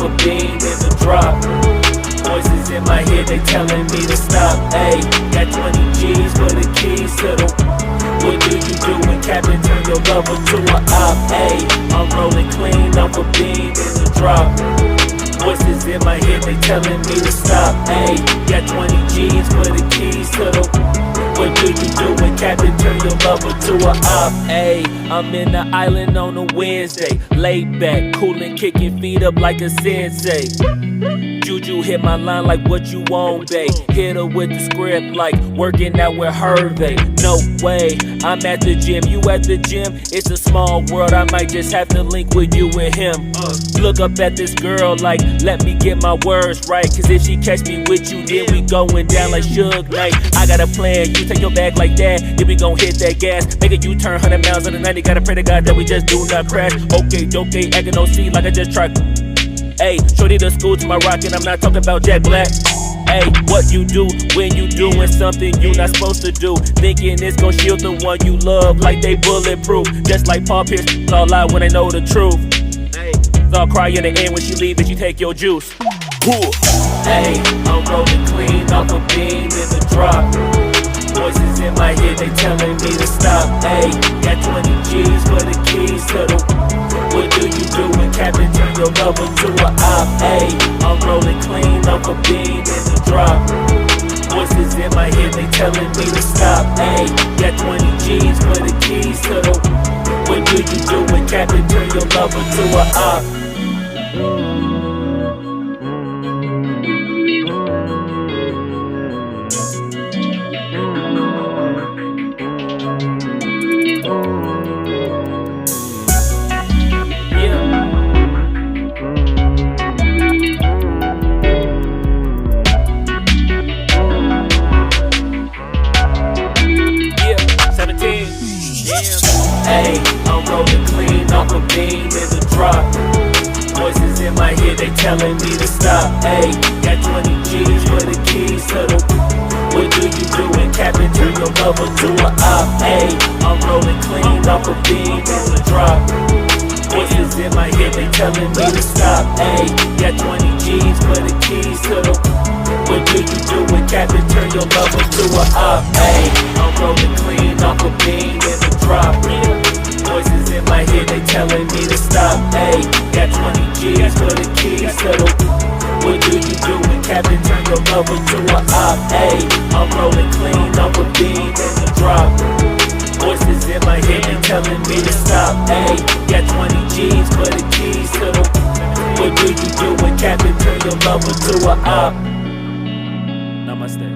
a beam in the drop. Voices in my head, they telling me to stop. Ayy, got 20 G's for the keys to the. What do you do when Captain turn your lover to a op? Ayy, I'm rolling clean off a beam in the drop. Voices in my head, they telling me to stop. Ayy, got 20 G's for the keys to the. What do you do when Captain turn your lover to a op? Ayy, I'm in the island on a Wednesday, laid back, coolin', kicking feet up like a sensei. Juju hit my line like what you want, babe. Hit her with the script like working out with Hervey. No way, I'm at the gym, you at the gym. It's a small world, I might just have to link with you and him. Look up at this girl like, let me get my words right. Cause if she catch me with you, then we going down like Suge Knight. I got a plan, you take your bag like that, then we gon' hit that gas. Make a U-turn 100 miles on the 90, gotta pray to God that we just do not crash. Okay, acting OC like I just tried. Ayy, shorty the school to my rocket, I'm not talking about Jack Black. Ayy, what you do when you doing something you not supposed to do? Thinking it's gon' shield the one you love like they bulletproof. Just like Paul Pierce, it's all lie when they know the truth. Ayy, I'll cry in the end when she leave and she take your juice. Ayy, I'm rolling clean off a beam in the drop. Voices in my head, they telling me to stop. Ayy, got 20 G's for the keys to the. What do you do when Captain turn your lover to a op? Ayy, I'm rolling clean off a beam in the drop. Voices in my head, they telling me to stop. Ayy, got 20 G's for the keys to the. What do you do when Captain turn your lover to a op? Ayy, I'm rolling clean off a beam in the drop. Voices in my head, they telling me to stop. Ayy, got 20 G's for the keys to the. What do you do when Captain turn your lover to a op? Ayy, I'm rolling clean off a beam in the drop. Voices in my head, they telling me to stop. Ayy, got 20 G's for the keys to the. What do you do when Captain turn your lover to a op? Ayy, I'm rolling clean off a beam in the drop. Voices in my head, they telling me to stop. Ayy, got 20 G's for the keys to the. What do you do when Captain turn your lover to a op? Ayy, I'm rolling clean off a beam in the drop. Voices in my head, they telling me to stop. Ayy, got 20 G's for the keys to the. What do you do when Captain turn your lover to a op? Namaste.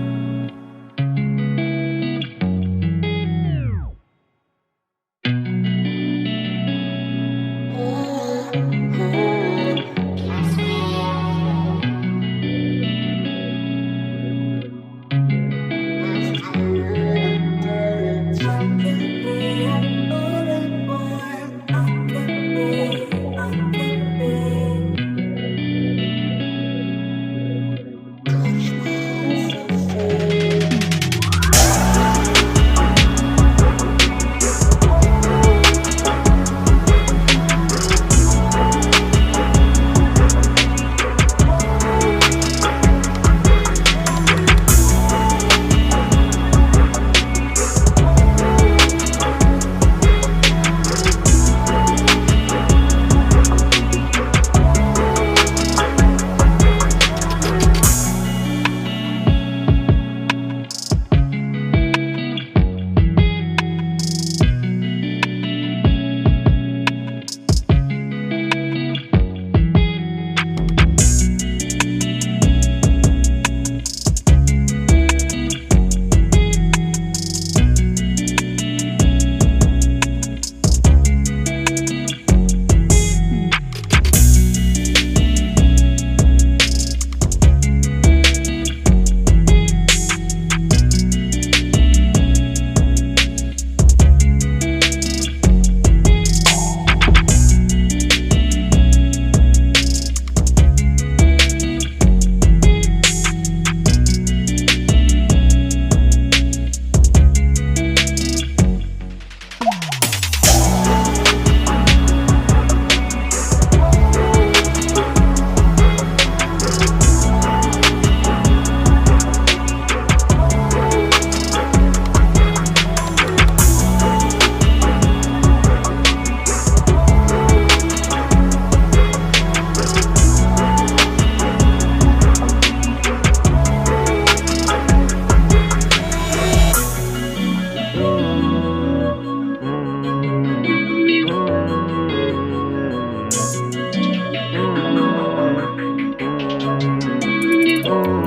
you.